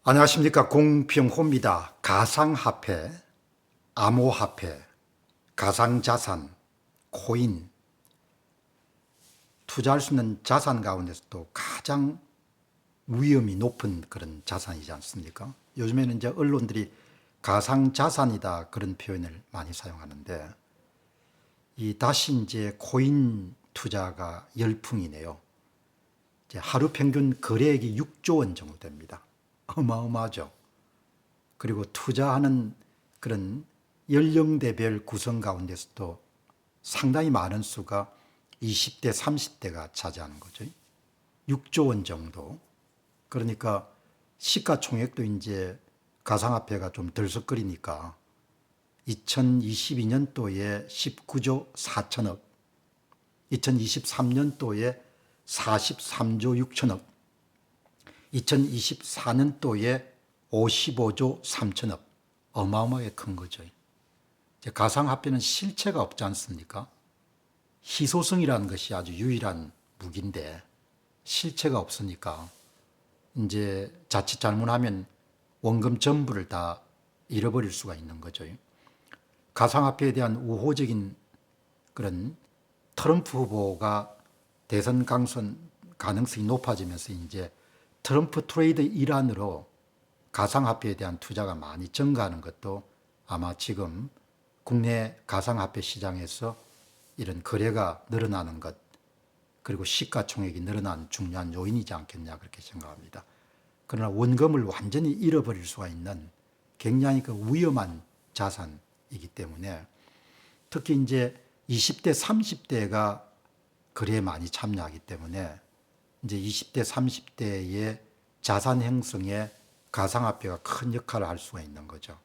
안녕하십니까. 공병호입니다. 가상화폐, 암호화폐, 가상자산, 코인, 투자할 수 있는 자산 가운데서도 가장 위험이 높은 그런 자산이지 않습니까? 요즘에는 이제 언론들이 가상자산이다 그런 표현을 많이 사용하는데, 이 다시 이제 코인 투자가 열풍이네요. 이제 하루 평균 거래액이 6조 원 정도 됩니다. 어마어마하죠. 그리고 투자하는 그런 연령대별 구성 가운데서도 상당히 많은 수가 20대, 30대가 차지하는 거죠. 6조 원 정도. 그러니까 시가총액도 이제 가상화폐가 좀 들썩거리니까 2022년도에 19조 4천억, 2023년도에 43조 6천억, 2024년도에 55조 3천억. 어마어마하게 큰 거죠. 이제 가상화폐는 실체가 없지 않습니까? 희소성이라는 것이 아주 유일한 무기인데 실체가 없으니까 이제 자칫 잘못하면 원금 전부를 다 잃어버릴 수가 있는 거죠. 가상화폐에 대한 우호적인 그런 트럼프 후보가 대선 당선 가능성이 높아지면서 이제 트럼프 트레이드 일환으로 가상화폐에 대한 투자가 많이 증가하는 것도 아마 지금 국내 가상화폐 시장에서 이런 거래가 늘어나는 것, 그리고 시가총액이 늘어난 중요한 요인이지 않겠냐 그렇게 생각합니다. 그러나 원금을 완전히 잃어버릴 수가 있는 굉장히 그 위험한 자산이기 때문에 특히 이제 20대, 30대가 거래에 많이 참여하기 때문에 이제 20대, 30대의 자산 형성에 가상화폐가 큰 역할을 할 수가 있는 거죠.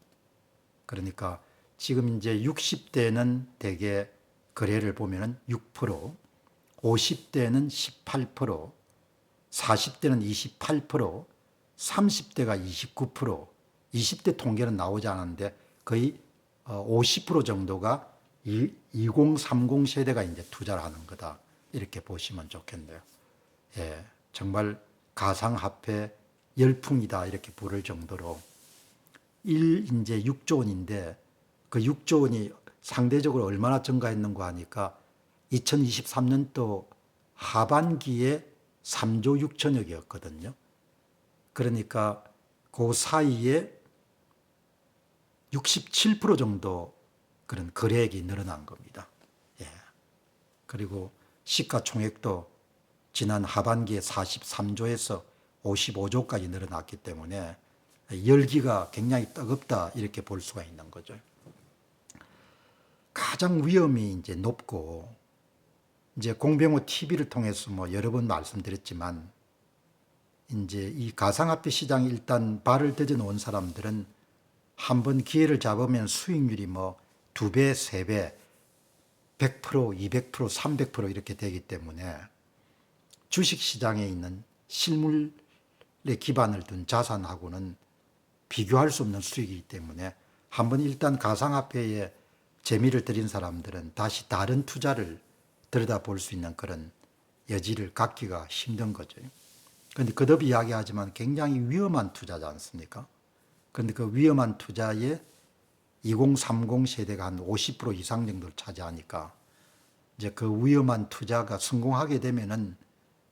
그러니까 지금 이제 60대는 대개 거래를 보면은 6%, 50대는 18%, 40대는 28%, 30대가 29%, 20대 통계는 나오지 않았는데 거의 50% 정도가 2030 세대가 이제 투자를 하는 거다. 이렇게 보시면 좋겠네요. 예, 정말 가상화폐 열풍이다 이렇게 부를 정도로 이제 6조 원인데 그 6조 원이 상대적으로 얼마나 증가했는가 하니까 2023년도 하반기에 3조 6천억이었거든요. 그러니까 그 사이에 67% 정도 그런 거래액이 늘어난 겁니다. 예. 그리고 시가총액도 지난 하반기에 43조에서 55조까지 늘어났기 때문에 열기가 굉장히 뜨겁다 이렇게 볼 수가 있는 거죠. 가장 위험이 이제 높고 이제 공병호 TV를 통해서 뭐 여러 번 말씀드렸지만 이제 이 가상화폐 시장에 일단 발을 들여 놓은 사람들은 한번 기회를 잡으면 수익률이 뭐 2배, 3배, 100%, 200%, 300% 이렇게 되기 때문에 주식시장에 있는 실물에 기반을 둔 자산하고는 비교할 수 없는 수익이기 때문에 한번 일단 가상화폐에 재미를 들인 사람들은 다시 다른 투자를 들여다볼 수 있는 그런 여지를 갖기가 힘든 거죠. 그런데 거듭 이야기하지만 굉장히 위험한 투자지 않습니까? 그런데 그 위험한 투자에 2030 세대가 한 50% 이상 정도를 차지하니까 이제 그 위험한 투자가 성공하게 되면은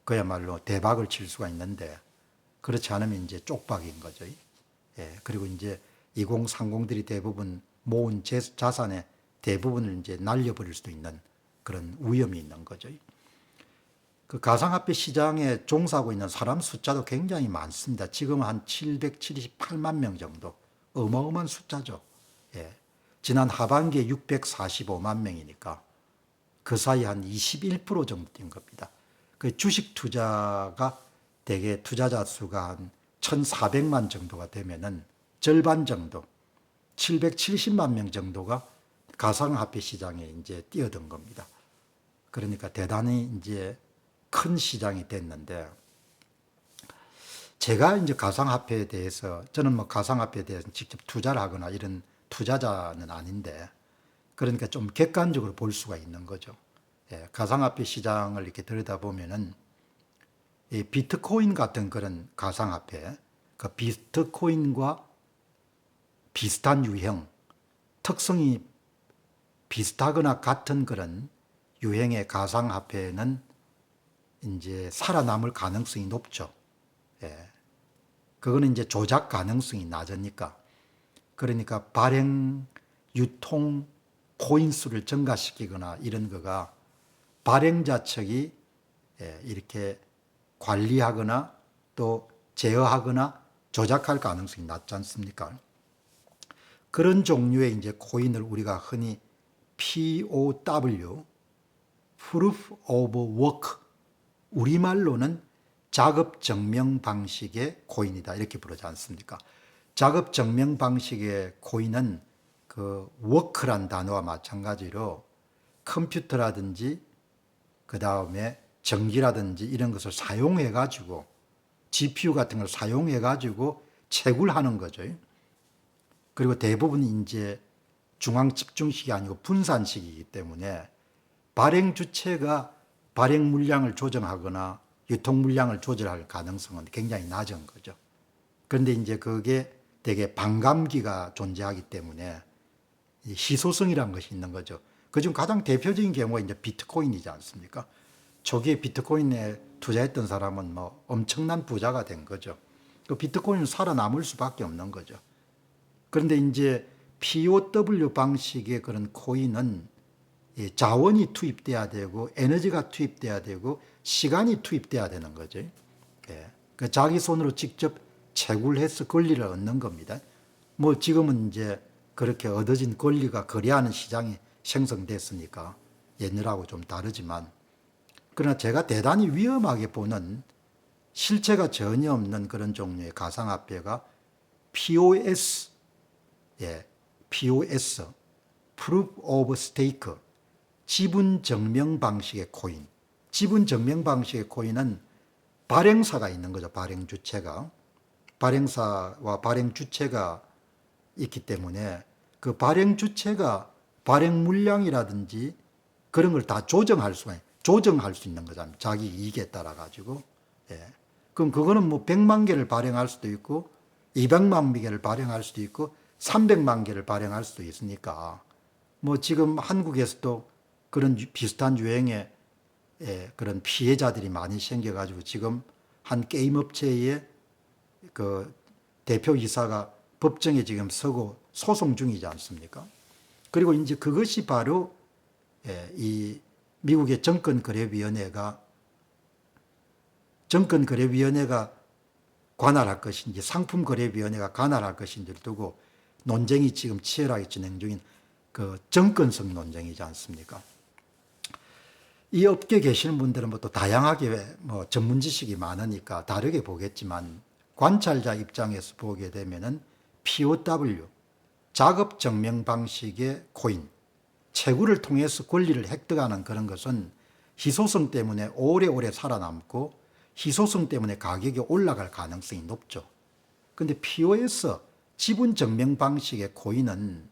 그야말로 대박을 칠 수가 있는데 그렇지 않으면 이제 쪽박인 거죠. 예, 그리고 이제 2030들이 대부분 모은 자산의 대부분을 이제 날려버릴 수도 있는 그런 위험이 있는 거죠. 그 가상화폐 시장에 종사하고 있는 사람 숫자도 굉장히 많습니다. 지금 한 778만 명 정도. 어마어마한 숫자죠. 예. 지난 하반기에 645만 명이니까 그 사이 한 21% 정도 뛴 겁니다. 그 주식 투자가 대개 투자자 수가 한 1,400만 정도가 되면은 절반 정도, 770만 명 정도가 가상화폐 시장에 이제 뛰어든 겁니다. 그러니까 대단히 이제 큰 시장이 됐는데 제가 이제 가상화폐에 대해서 저는 뭐 가상화폐에 대해서 직접 투자를 하거나 이런 투자자는 아닌데 그러니까 좀 객관적으로 볼 수가 있는 거죠. 예, 가상화폐 시장을 이렇게 들여다보면은 이 비트코인 같은 그런 가상화폐 그 비트코인과 비슷한 유형, 특성이 비슷하거나 같은 그런 유형의 가상화폐는 이제 살아남을 가능성이 높죠. 예. 그거는 이제 조작 가능성이 낮으니까. 그러니까 발행, 유통, 코인 수를 증가시키거나 이런 거가 발행자 측이 이렇게 관리하거나 또 제어하거나 조작할 가능성이 낮지 않습니까? 그런 종류의 이제 코인을 우리가 흔히 POW, Proof of Work, 우리말로는 작업 증명 방식의 코인이다 이렇게 부르지 않습니까? 작업 증명 방식의 코인은 그 워크란 단어와 마찬가지로 컴퓨터라든지 그 다음에 전기라든지 이런 것을 사용해 가지고 GPU 같은 걸 사용해 가지고 채굴하는 거죠. 그리고 대부분 이제 중앙 집중식이 아니고 분산식이기 때문에 발행 주체가 발행 물량을 조정하거나 유통 물량을 조절할 가능성은 굉장히 낮은 거죠. 그런데 이제 그게 되게 반감기가 존재하기 때문에 희소성이라는 것이 있는 거죠. 그중 가장 대표적인 경우가 이제 비트코인이지 않습니까? 초기에 비트코인에 투자했던 사람은 뭐 엄청난 부자가 된 거죠. 그 비트코인은 살아남을 수밖에 없는 거죠. 그런데 이제 POW 방식의 그런 코인은 자원이 투입돼야 되고 에너지가 투입돼야 되고 시간이 투입돼야 되는 거죠. 예. 그 자기 손으로 직접 채굴해서 권리를 얻는 겁니다. 뭐 지금은 이제 그렇게 얻어진 권리가 거래하는 시장이 생성됐으니까 옛날하고 좀 다르지만, 그러나 제가 대단히 위험하게 보는 실체가 전혀 없는 그런 종류의 가상화폐가 POS, POS, Proof of Stake, 지분 증명 방식의 코인. 지분 증명 방식의 코인은 발행사가 있는 거죠. 발행 주체가. 발행사와 발행 주체가 있기 때문에 그 발행 주체가 발행 물량이라든지 그런 걸 다 조정할 수 있는 거잖아요. 자기 이익에 따라 가지고. 예. 그럼 그거는 뭐 100만 개를 발행할 수도 있고 200만 개를 발행할 수도 있고 300만 개를 발행할 수도 있으니까, 뭐 지금 한국에서도 그런 비슷한 유행의 그런 피해자들이 많이 생겨가지고 지금 한 게임 업체의 그 대표이사가 법정에 지금 서고 소송 중이지 않습니까? 그리고 이제 그것이 바로 이 미국의 정권거래위원회가 관할할 것인지 상품거래위원회가 관할할 것인지를 두고 논쟁이 지금 치열하게 진행 중인 그 정권성 논쟁이지 않습니까? 이 업계에 계시는 분들은 뭐 또 다양하게 뭐 전문 지식이 많으니까 다르게 보겠지만, 관찰자 입장에서 보게 되면은 POW, 작업 증명 방식의 코인, 채굴을 통해서 권리를 획득하는 그런 것은 희소성 때문에 오래오래 살아남고 희소성 때문에 가격이 올라갈 가능성이 높죠. 근데 POS, 지분 증명 방식의 코인은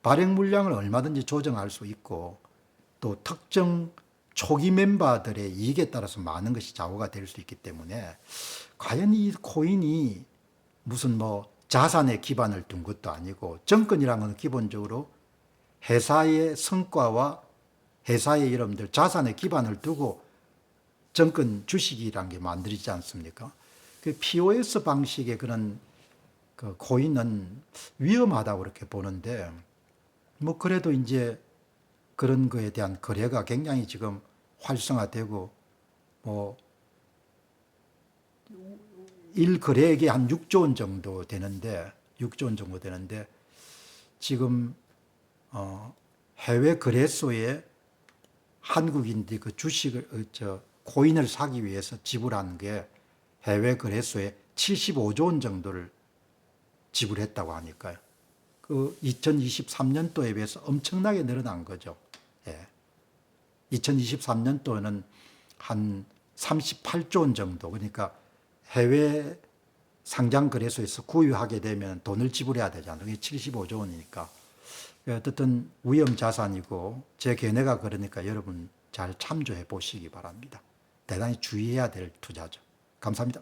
발행 물량을 얼마든지 조정할 수 있고 또 특정 초기 멤버들의 이익에 따라서 많은 것이 좌우가 될 수 있기 때문에 과연 이 코인이 무슨 뭐 자산에 기반을 둔 것도 아니고, 정권이라는 건 기본적으로 회사의 성과와 회사의 여러분들 자산에 기반을 두고 정권 주식이라는 게 만들어지지 않습니까? 그 POS 방식의 그런 그 코인은 위험하다고 그렇게 보는데, 뭐 그래도 이제 그런 거에 대한 거래가 굉장히 지금 활성화되고, 뭐 일 거래액이 한 6조 원 정도 되는데, 지금 해외 거래소에 한국인들이 그 주식을 코인을 사기 위해서 지불한 게 해외 거래소에 75조 원 정도를 지불했다고 하니까요. 그 2023년도에 비해서 엄청나게 늘어난 거죠. 예. 2023년도는 한 38조 원 정도, 그러니까 해외 상장 거래소에서 구입하게 되면 돈을 지불해야 되잖아요. 그게 75조 원이니까. 어쨌든 위험 자산이고 제 견해가 그러니까 여러분 잘 참조해 보시기 바랍니다. 대단히 주의해야 될 투자죠. 감사합니다.